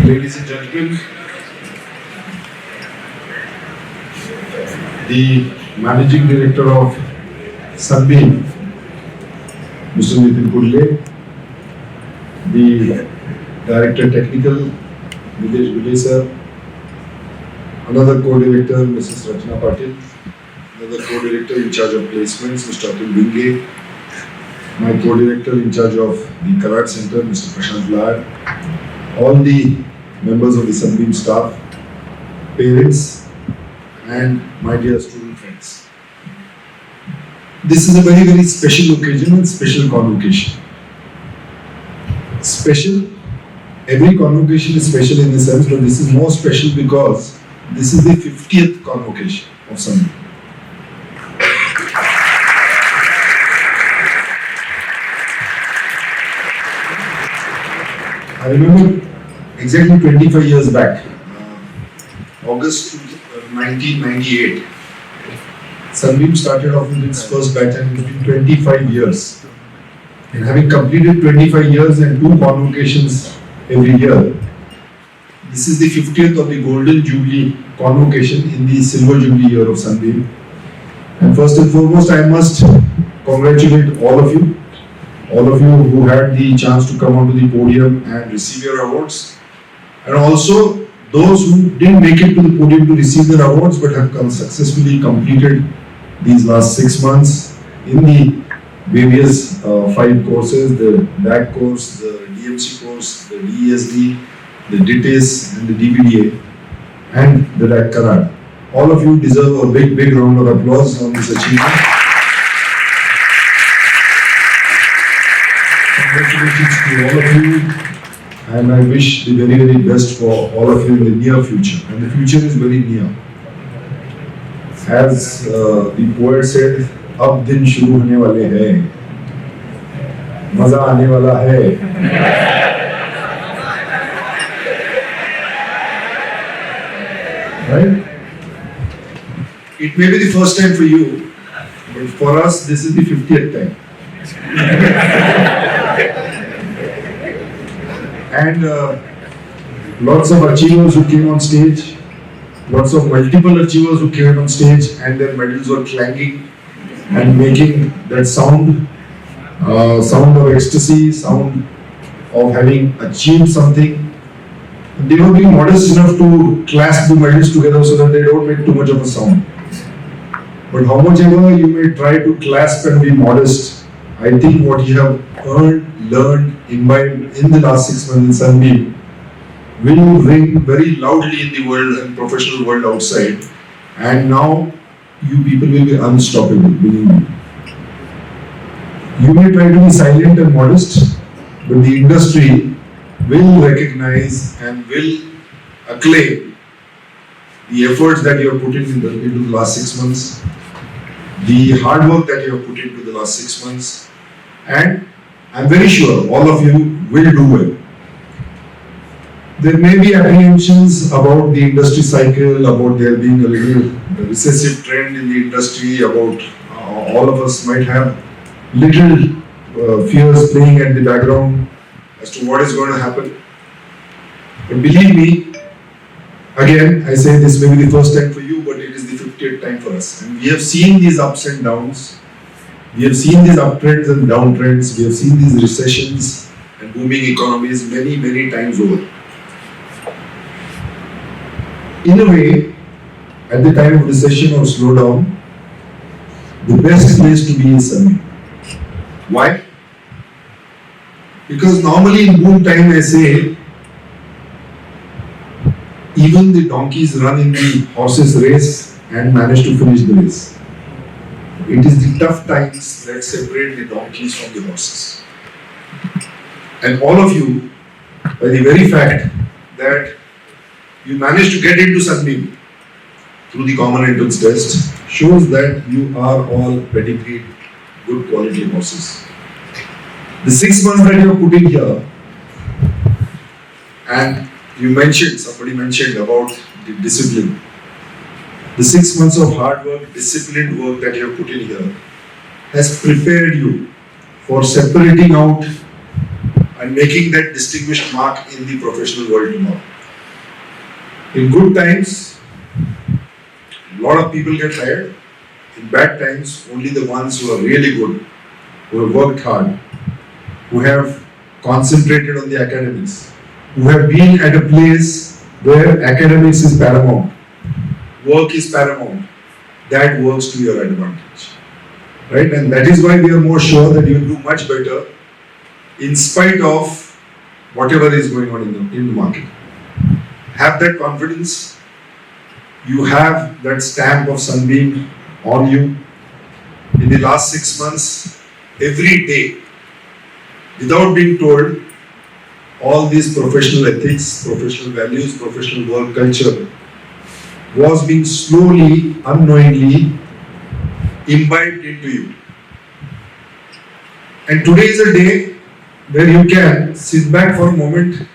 Ladies and gentlemen, the Managing Director of Sunbeam, Mr. Nitin Pudle, the Director Technical, Nilesh Gule sir, another Co-Director, Mrs. Rachna Patil, another Co-Director in charge of placements, Mr. Atul Binge, my Co-Director in charge of the Karate Center, Mr. Prashant Lad, all the members of the Sunbeam staff, parents, and my dear student friends. This is a very, very special occasion and special convocation. Special, every convocation is special in the sense, but this is more special because this is the 50th convocation of Sunbeam. I remember exactly 25 years back, August 1998, Sunbeam started off with its first batch and it's been 25 years. And having completed 25 years and 2 convocations every year, this is the 50th of the Golden Jubilee convocation in the Silver Jubilee year of Sunbeam. And first and foremost, I must congratulate all of you who had the chance to come onto the podium and receive your awards, and also those who didn't make it to the podium to receive their awards but have successfully completed these last 6 months in the various 5 courses, the DAC course, the DMC course, the DESD, the DITIS and the DBDA and the DAC Karate. All of you deserve a big round of applause on this achievement. Congratulations to all of you, and I wish the very best for all of you in the near future. And the future is very near. As the poet said, अब दिन शुरू होने वाले हैं, मजा आने वाला है. Right? It may be the first time for you, but for us, this is the 50th time. And lots of achievers who came on stage, lots of multiple achievers who came on stage and their medals were clanging and making that sound of ecstasy, sound of having achieved something. They were being modest enough to clasp the medals together so that they don't make too much of a sound. But how much ever you may try to clasp and be modest, I think what you have earned, learned, imbibed in the last 6 months in Sunbeam will ring very loudly in the world and professional world outside. And now you people will be unstoppable, believe me. You may try to be silent and modest, but the industry will recognize and will acclaim the efforts that you have put into the last 6 months, the hard work that you have put into the last 6 months, and I'm very sure all of you will do well. There may be apprehensions about the industry cycle, about there being a little recessive trend in the industry, about all of us might have little fears playing at the background as to what is going to happen. But believe me, again, I say this may be the first time for you, but it is the 50th time for us. And we have seen these ups and downs. We have seen these uptrends and downtrends. We have seen these recessions and booming economies many times over. In a way, at the time of recession or slowdown, the best place to be is Sunbeam. Why? Because normally in boom time I say, even the donkeys run in the horses race and manage to finish the race. It is the tough times that separate the donkeys from the horses. And all of you, by the very fact that you managed to get into Sunbeam through the common entrance test, shows that you are all pedigreed, good quality horses. The 6 months that you have put in here, and somebody mentioned about the discipline. The 6 months of hard work, disciplined work that you have put in here has prepared you for separating out and making that distinguished mark in the professional world tomorrow. In good times, a lot of people get hired. In bad times, only the ones who are really good, who have worked hard, who have concentrated on the academics, who have been at a place where academics is paramount, work is paramount, that works to your advantage. Right? And that is why we are more sure that you will do much better in spite of whatever is going on in the market. Have that confidence. You have that stamp of Sunbeam on you. In the last 6 months, every day, without being told, all these professional ethics, professional values, professional work culture was being slowly, unknowingly imbibed into you. And today is a day where you can sit back for a moment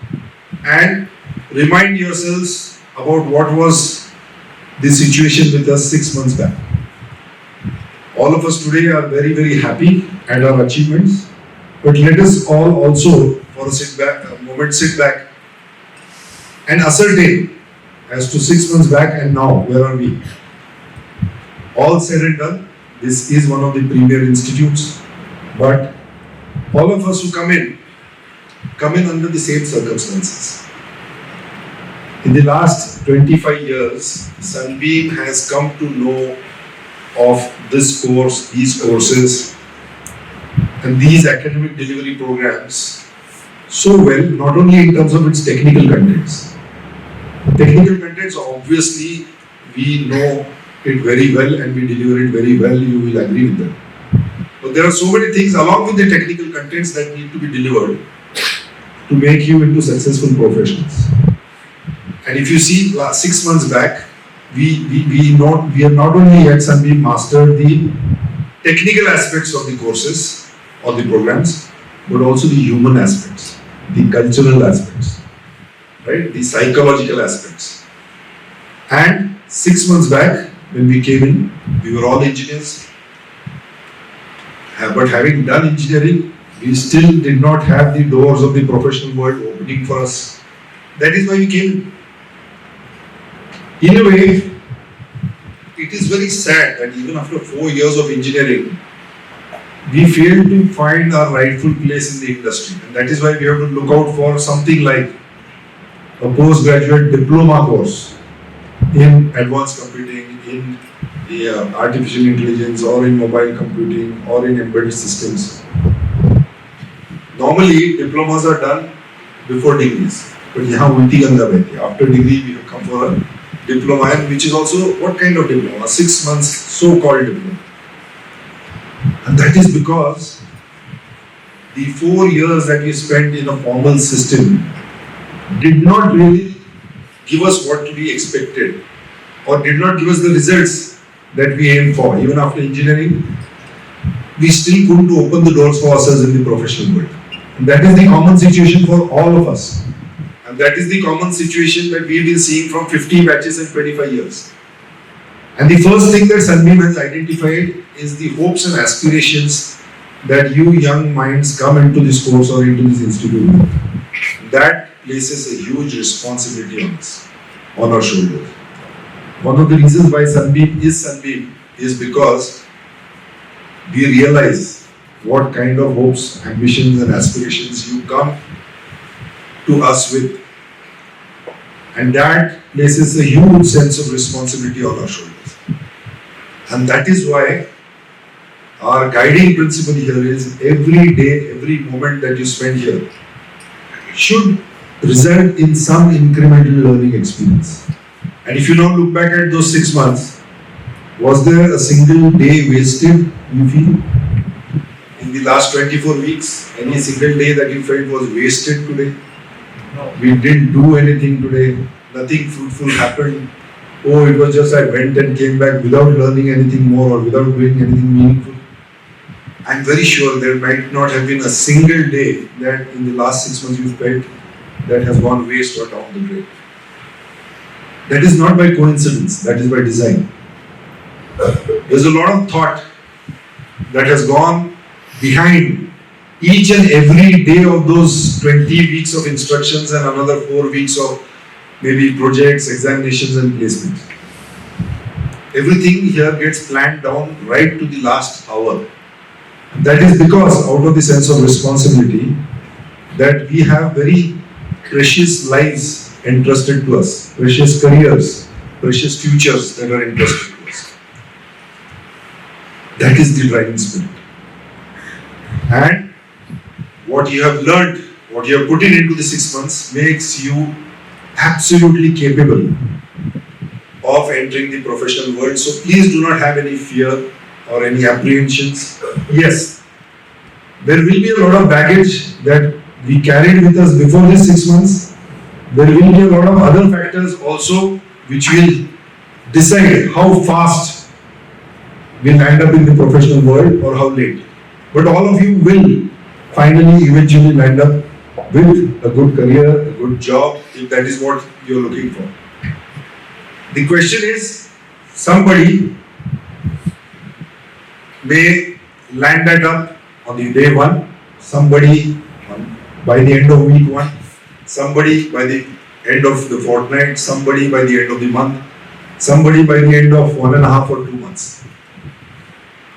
and remind yourselves about what was the situation with us 6 months back. All of us today are very, very happy at our achievements, but let us all also, for a moment, sit back and ascertain as to 6 months back and now, where are we? All said and done, this is one of the premier institutes, but all of us who come in under the same circumstances. In the last 25 years, Sunbeam has come to know of this course, these courses, and these academic delivery programs so well, not only in terms of its technical contents. Technical contents, obviously, we know it very well and we deliver it very well, you will agree with that. But there are so many things along with the technical contents that need to be delivered to make you into successful professionals. And if you see 6 months back, we have not only at Sunbeam mastered the technical aspects of the courses or the programs, but also the human aspects, the cultural aspects, right? The psychological aspects. And 6 months back, when we came in, we were all engineers. But having done engineering, we still did not have the doors of the professional world opening for us. That is why we came. In a way, it is very sad that even after 4 years of engineering, we fail to find our rightful place in the industry. And that is why we have to look out for something like a postgraduate diploma course in advanced computing, in artificial intelligence, or in mobile computing, or in embedded systems. Normally, diplomas are done before degrees. But here, ulti ganga behti. After degree, we have come for a diploma, and which is also what kind of diploma? 6 months so-called diploma. And that is because the 4 years that we spent in a formal system did not really give us what we expected, or did not give us the results that we aimed for. Even after engineering, we still couldn't open the doors for ourselves in the professional world. And that is the common situation for all of us. And that is the common situation that we've been seeing from 50 batches in 25 years. And the first thing that Sunbeam has identified is the hopes and aspirations that you young minds come into this course or into this institute. That places a huge responsibility on us, on our shoulders. One of the reasons why Sunbeam is because we realize what kind of hopes, ambitions and aspirations you come to us with. And that places a huge sense of responsibility on our shoulders. And that is why our guiding principle here is every day, every moment that you spend here should result in some incremental learning experience. And if you now look back at those 6 months, was there a single day wasted, you feel? In the last 24 weeks, any single day that you felt was wasted today? No. We didn't do anything today, nothing fruitful happened. Oh, it was just I went and came back without learning anything more or without doing anything meaningful. I'm very sure there might not have been a single day that in the last 6 months you felt that has gone waste or down the drain. That is not by coincidence, that is by design. There's a lot of thought that has gone behind each and every day of those 20 weeks of instructions and another 4 weeks of maybe projects, examinations and placements. Everything here gets planned down right to the last hour. That is because out of the sense of responsibility that we have very precious lives entrusted to us, precious careers, precious futures that are entrusted to us. That is the driving spirit. And what you have learned, what you have put in into the 6 months makes you absolutely capable of entering the professional world. So please do not have any fear or any apprehensions. Yes, there will be a lot of baggage that we carried with us before these 6 months. There will be a lot of other factors also which will decide how fast we'll end up in the professional world or how late. But all of you will finally eventually land up with a good career, a good job, if that is what you're looking for. The question is, somebody may land that up on the day one, somebody by the end of week one, somebody by the end of the fortnight, somebody by the end of the month, somebody by the end of 1.5 or 2 months.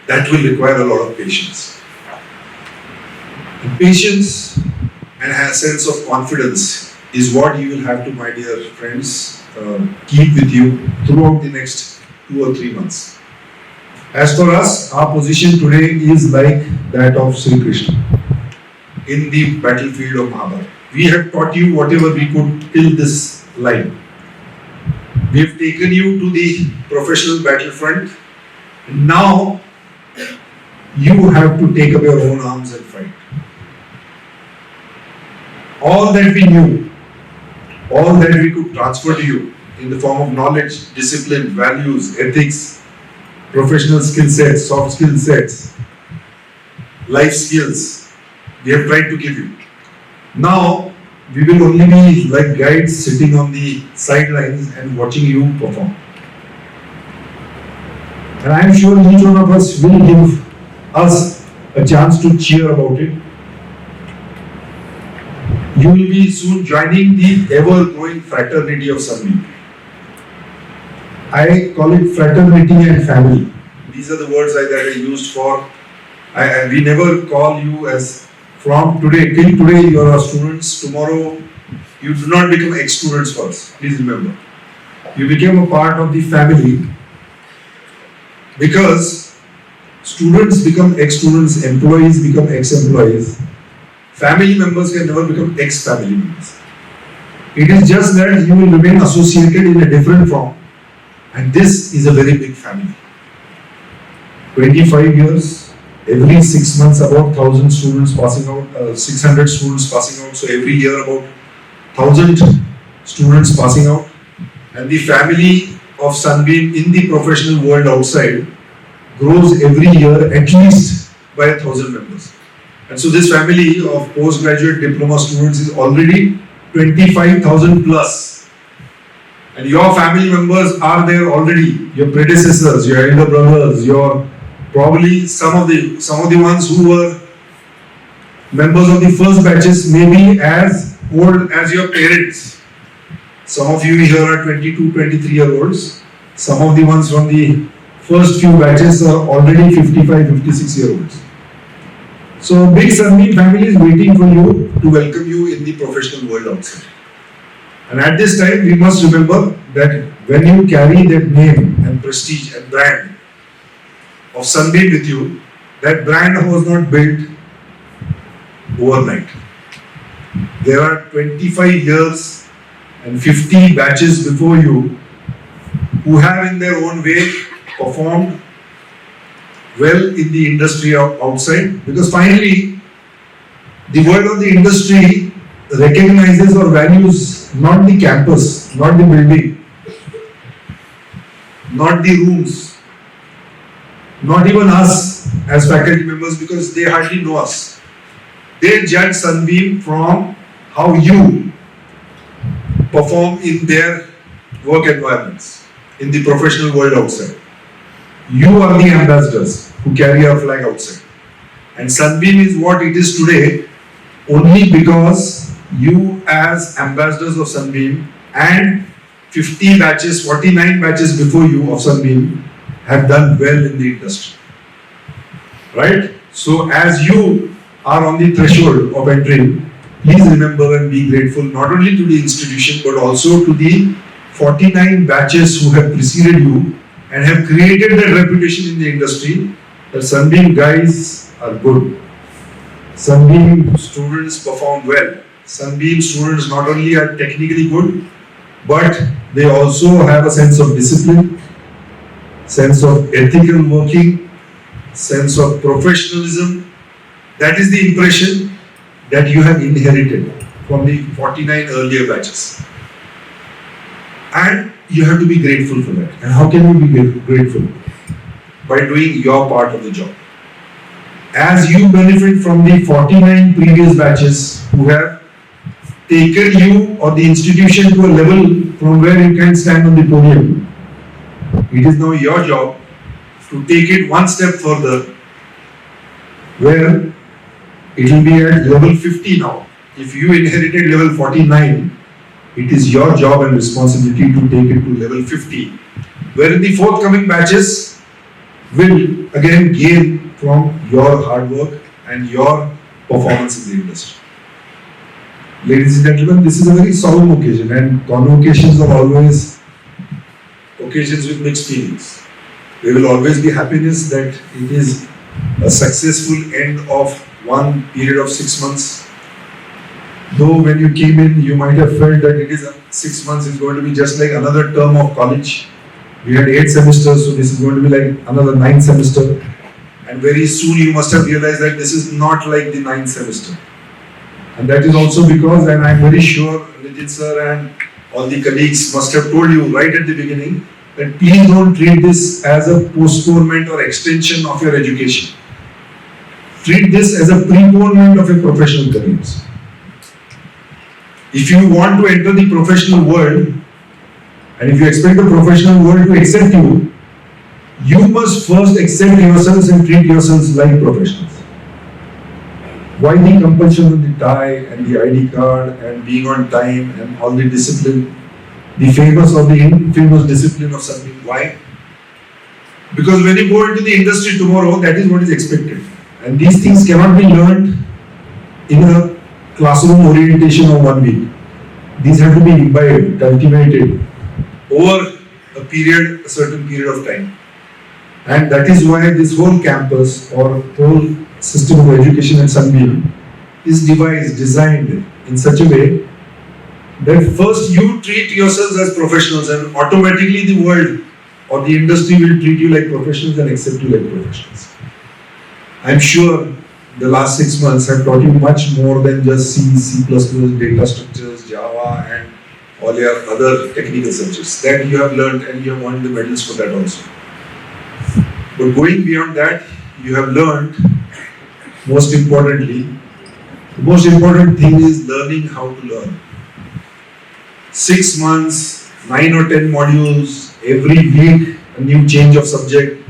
That will require a lot of patience. And patience and a sense of confidence is what you will have to, my dear friends, keep with you throughout the next 2 or 3 months. As for us, our position today is like that of Sri Krishna in the battlefield of Mahabharata. We have taught you whatever we could till this line. We have taken you to the professional battlefront. Now you have to take up your own arms and fight. All that we knew, all that we could transfer to you in the form of knowledge, discipline, values, ethics, professional skill sets, soft skill sets, life skills, we have tried to give you. Now, we will only be like guides sitting on the sidelines and watching you perform. And I am sure each one of us will give us a chance to cheer about it. You will be soon joining the ever-growing fraternity of Sunbeam. I call it fraternity and family. These are the words that I used for. We never call you as from today, till today you are our students, tomorrow you do not become ex-students for us. Please remember. You became a part of the family because students become ex-students, employees become ex-employees. Family members can never become ex-family members. It is just that you will remain associated in a different form. And this is a very big family. 25 years, every 6 months about 1,000 students passing out, 600 students passing out. So every year about 1,000 students passing out. And the family of Sunbeam in the professional world outside grows every year at least by 1,000 members. And so this family of postgraduate diploma students is already 25,000 plus. And your family members are there already. Your predecessors, your elder brothers, your probably some of the ones who were members of the first batches may be as old as your parents. Some of you here are 22, 23-year-olds. Some of the ones from the first few batches are already 55, 56-year-olds. So big Sunbeam family is waiting for you to welcome you in the professional world outside. And at this time, we must remember that when you carry that name and prestige and brand of Sunbeam with you, that brand was not built overnight. There are 25 years and 50 batches before you who have in their own way performed well in the industry outside, because finally the world of the industry recognizes or values not the campus, not the building, not the rooms, not even us as faculty members, because they hardly know us. They judge Sunbeam from how you perform in their work environments, in the professional world outside. You are the ambassadors who carry our flag outside. And Sunbeam is what it is today only because you as ambassadors of Sunbeam and 50 batches, 49 batches before you of Sunbeam have done well in the industry. Right? So as you are on the threshold of entry, please remember and be grateful not only to the institution but also to the 49 batches who have preceded you and have created that reputation in the industry that Sunbeam guys are good. Sunbeam students perform well. Sunbeam students not only are technically good, but they also have a sense of discipline, sense of ethical working, sense of professionalism. That is the impression that you have inherited from the 49 earlier batches. And you have to be grateful for that. And how can you be grateful? By doing your part of the job. As you benefit from the 49 previous batches who have taken you or the institution to a level from where you can stand on the podium, it is now your job to take it one step further, where it will be at level 50 now. If you inherited level 49, it is your job and responsibility to take it to level 50, wherein the forthcoming batches will again gain from your hard work and your performance in the industry. Ladies and gentlemen, this is a very solemn occasion, and convocations are always occasions with mixed feelings. There will always be happiness that it is a successful end of one period of 6 months. Though when you came in, you might have felt that it is 6 months is going to be just like another term of college. We had 8 semesters, so this is going to be like another 9th semester. And very soon you must have realized that this is not like the 9th semester. And that is also because, and I'm very sure Nitin sir and all the colleagues must have told you right at the beginning, that please don't treat this as a postponement or extension of your education. Treat this as a preponement of your professional careers. If you want to enter the professional world, and if you expect the professional world to accept you, you must first accept yourselves and treat yourselves like professionals. Why the compulsion of the tie and the ID card and being on time and all the discipline, the famous or the infamous discipline of something? Why? Because when you go into the industry tomorrow, that is what is expected. And these things cannot be learned in a classroom orientation of 1 week. These have to be imbibed, cultivated over a certain period of time. And that is why this whole campus or whole system of education at Sunbeam is designed in such a way that first you treat yourselves as professionals, and automatically the world or the industry will treat you like professionals and accept you like professionals. I'm sure the last 6 months have taught you much more than just C, data structures, Java, and all your other technical subjects. That you have learned and you have won the medals for that also. But going beyond that, you have learned, most importantly, the most important thing is learning how to learn. 6 months, 9 or 10 modules, every week a new change of subject,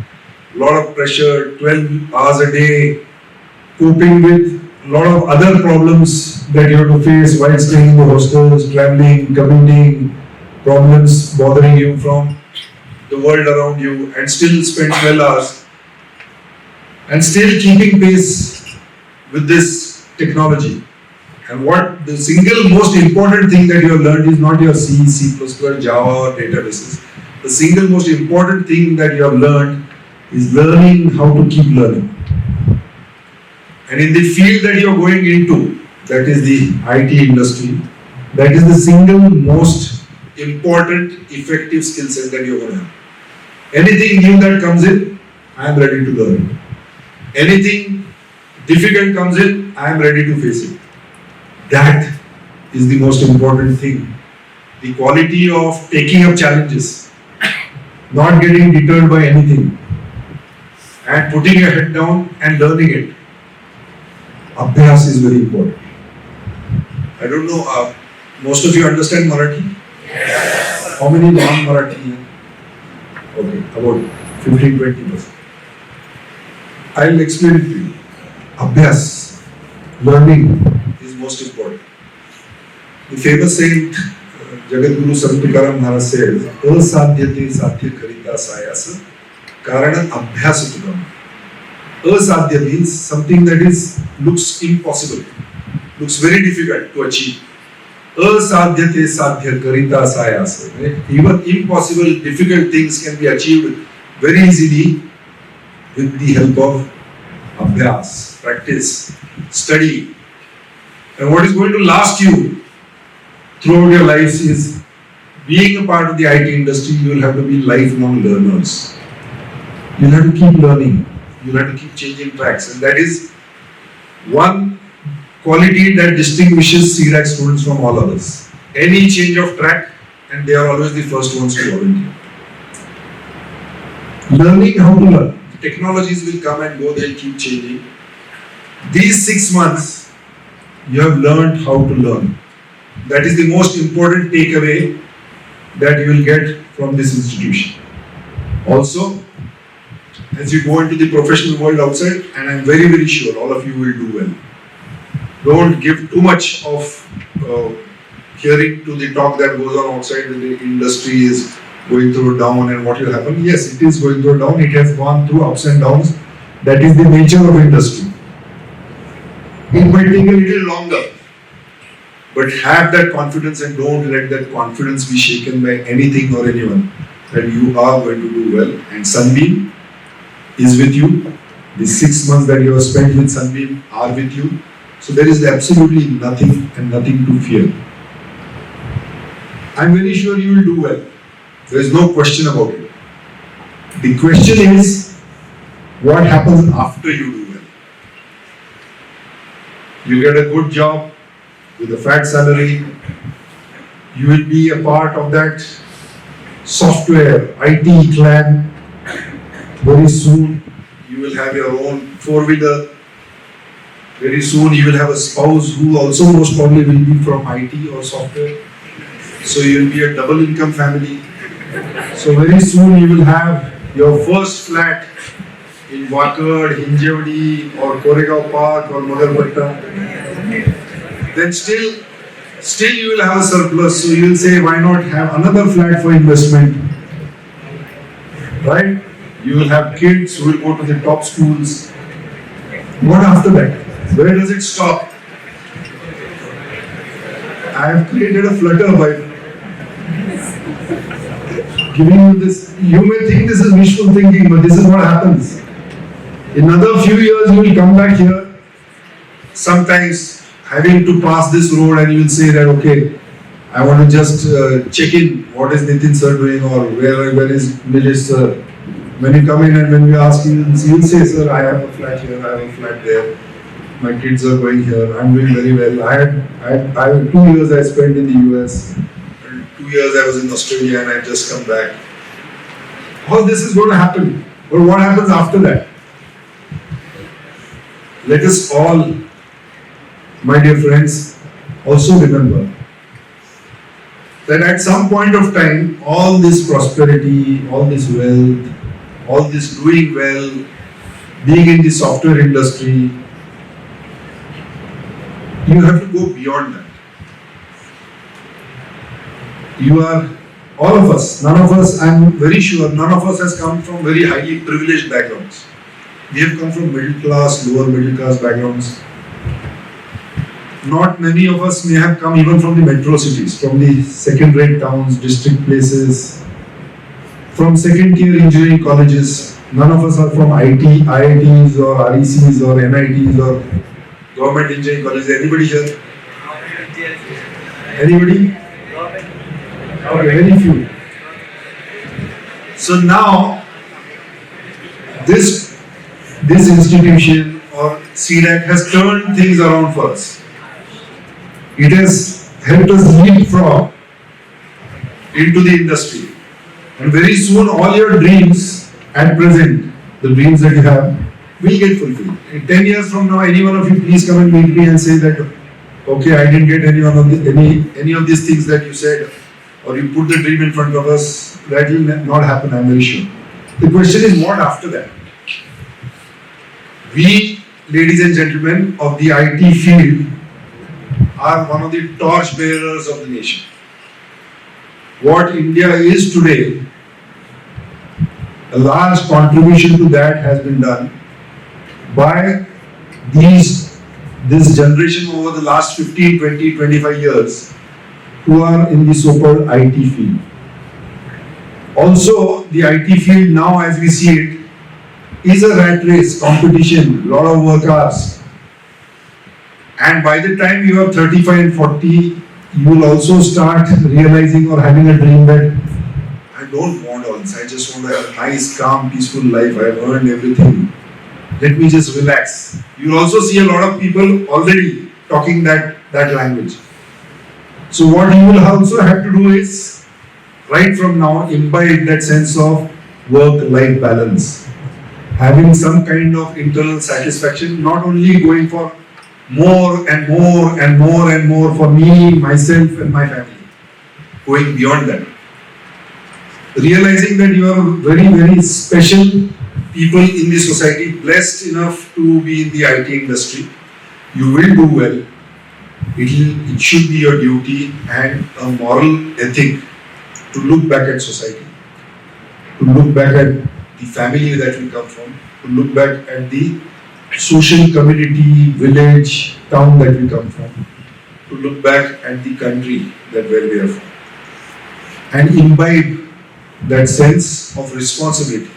lot of pressure, 12 hours a day, coping with a lot of other problems that you have to face while staying in the hostels, traveling, commuting, problems bothering you from the world around you, and still spend 12 hours and still keeping pace with this technology. And what the single most important thing that you have learned is not your C, Java or databases. The single most important thing that you have learned is learning how to keep learning. And in the field that you are going into, that is the IT industry, that is the single most important effective skill set that you are going to have. Anything new that comes in, I am ready to learn. Anything difficult comes in, I am ready to face it. That is the most important thing. The quality of taking up challenges, not getting deterred by anything, and putting your head down and learning it. Abhyas is very important. I don't know, most of you understand Marathi? Yes. How many non-Marathi? Okay, about 15-20%. I'll explain it to you. Abhyas, learning, is most important. The famous saint, Jagadguru Sant Tukaram Maharaj says, "Asadhyate sadhya karita sayasa karana abhyasa tukam." Asadhya means something that looks impossible, looks very difficult to achieve. Asadhyate sadhya karita sayasa. Even impossible, difficult things can be achieved very easily with the help of abhyas, practice, study. And what is going to last you throughout your lives is being a part of the IT industry. You will have to be lifelong learners. You'll have to keep learning. You'll have to keep changing tracks. And that is one quality that distinguishes CDAC students from all others. Any change of track, and they are always the first ones to volunteer. Learning how to learn. Technologies will come and go, they'll keep changing. These 6 months, you have learned how to learn. That is the most important takeaway that you will get from this institution. Also, as you go into the professional world outside, and I'm very, very sure all of you will do well. Don't give too much of hearing to the talk that goes on outside that the industry is going through down and what will happen. Yes, it is going through down. It has gone through ups and downs. That is the nature of industry. It might take a little longer, but have that confidence and don't let that confidence be shaken by anything or anyone, that you are going to do well. And Sunbeam is with you. The 6 months that you have spent with Sunbeam are with you. So there is absolutely nothing and nothing to fear. I'm very sure you will do well. There is no question about it. The question is, what happens after you do well? You get a good job with a fat salary. You will be a part of that software IT clan. Very soon you will have your own four-wheeler. Very soon you will have a spouse who also most probably will be from IT or software. So you will be a double income family. So very soon you will have your first flat in Wakad, Hinjawadi or Koregaon Park or Magarpatta. Then still you will have a surplus. So you will say, why not have another flat for investment? Right? You will have kids who will go to the top schools. What after that? Where does it stop? I have created a flutter by giving you this. You may think this is wishful thinking, but this is what happens. In another few years, you will come back here, sometimes having to pass this road, and you will say that, okay, I want to just check in, what is Nitin sir doing, or where is Nilesh sir. When you come in and when we ask you, will say, sir, I have a flat here, I have a flat there. My kids are going here, I'm doing very well. I had 2 years I spent in the US, and 2 years I was in Australia, and I just come back. All this is going to happen. But what happens after that? Let us all, my dear friends, also remember that at some point of time, all this prosperity, all this wealth, all this doing well, being in the software industry, you have to go beyond that. You are, all of us, none of us, I'm very sure, none of us has come from very highly privileged backgrounds. We have come from middle class, lower middle class backgrounds. Not many of us may have come even from the metro cities, from the second-rate towns, district places, from second-tier engineering colleges. None of us are from IITs or RECs or NITs or government engineering colleges. Anybody here? Anybody? Okay, very few. So now, this institution or CDAC has turned things around for us. It has helped us leapfrog into the industry. And very soon all your dreams at present, the dreams that you have, will get fulfilled. In 10 years from now, any one of you please come and meet me and say that, okay, I didn't get any of these things that you said, or you put the dream in front of us. That will not happen, I'm very sure. The question is, what after that? We, ladies and gentlemen, of the IT field are one of the torch bearers of the nation. what India is today, a large contribution to that has been done by this generation over the last 15, 20, 25 years who are in the so-called IT field. Also, the IT field now, as we see it, is a rat race, competition, lot of work hours. And by the time you are 35 and 40, you will also start realizing or having a dream that I don't want all this. I just want a nice, calm, peaceful life. I have earned everything. Let me just relax. You will also see a lot of people already talking that language. So what you will also have to do is, right from now, imbibe that sense of work-life balance. Having some kind of internal satisfaction, not only going for more and more and more and more for me, myself and my family. Going beyond that. Realizing that you are very, very special people in the society, blessed enough to be in the IT industry. You will do well. It should be your duty and a moral ethic to look back at society, to look back at the family that we come from, to look back at the social community, village, town that we come from, to look back at the country that where we are from, and imbibe that sense of responsibility.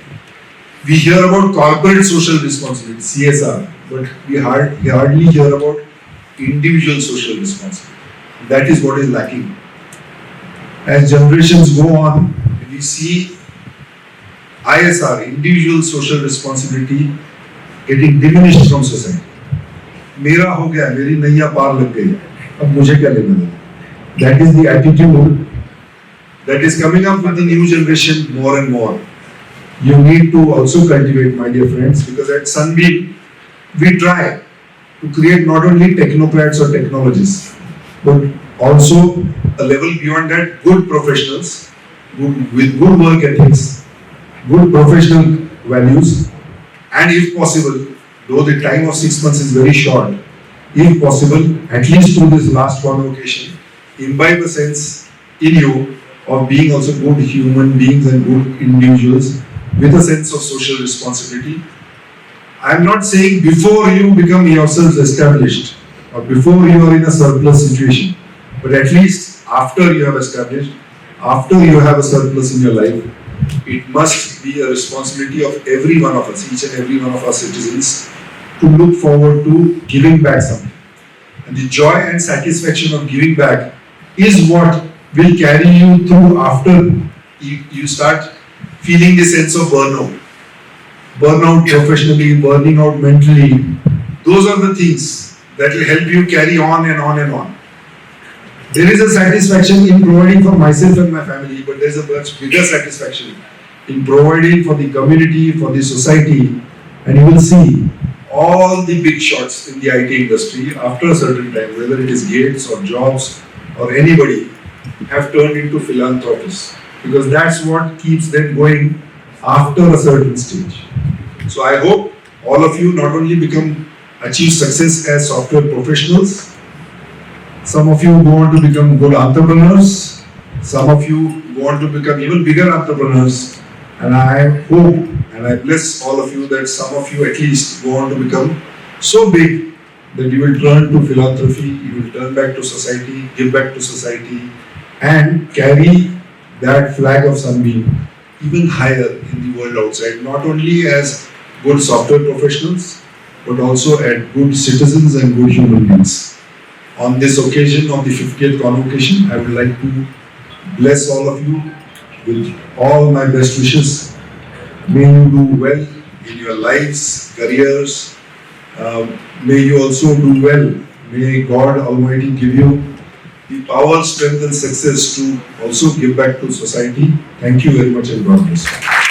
We hear about corporate social responsibility, CSR, but we hardly hear about individual social responsibility. That is what is lacking. As generations go on, we see ISR, individual social responsibility, getting diminished from society. मेरा हो गया, मेरी नैया पार लग गई, अब मुझे क्या लेना है? That is the attitude that is coming up with the new generation more and more. You need to also cultivate, my dear friends, because at Sunbeam we try to create not only technocrats or technologists, but also a level beyond that, good professionals with good work ethics, good professional values, and if possible, though the time of 6 months is very short, if possible, at least through this last convocation, imbibe a sense in you of being also good human beings and good individuals with a sense of social responsibility. I am not saying before you become yourselves established or before you are in a surplus situation, but at least after you have established, after you have a surplus in your life, it must be a responsibility of every one of us, each and every one of our citizens, to look forward to giving back something. And the joy and satisfaction of giving back is what will carry you through after you start feeling the sense of burnout. Burnout professionally, burning out mentally. Those are the things that will help you carry on and on and on. There is a satisfaction in providing for myself and my family, but there is a much bigger satisfaction in providing for the community, for the society, and you will see all the big shots in the IT industry after a certain time, whether it is Gates or Jobs or anybody, have turned into philanthropists, because that's what keeps them going after a certain stage. So I hope all of you not only achieve success as software professionals, some of you go on to become good entrepreneurs, some of you go on to become even bigger entrepreneurs, and I hope and I bless all of you that some of you at least go on to become so big that you will turn to philanthropy, you will turn back to society, give back to society, and carry that flag of Sunbeam even higher in the world outside, not only as good software professionals, but also as good citizens and good human beings. On this occasion of the 50th convocation, I would like to bless all of you with all my best wishes. May you do well in your lives, careers. May you also do well. May God Almighty give you the power, strength and success to also give back to society. Thank you very much and God bless you.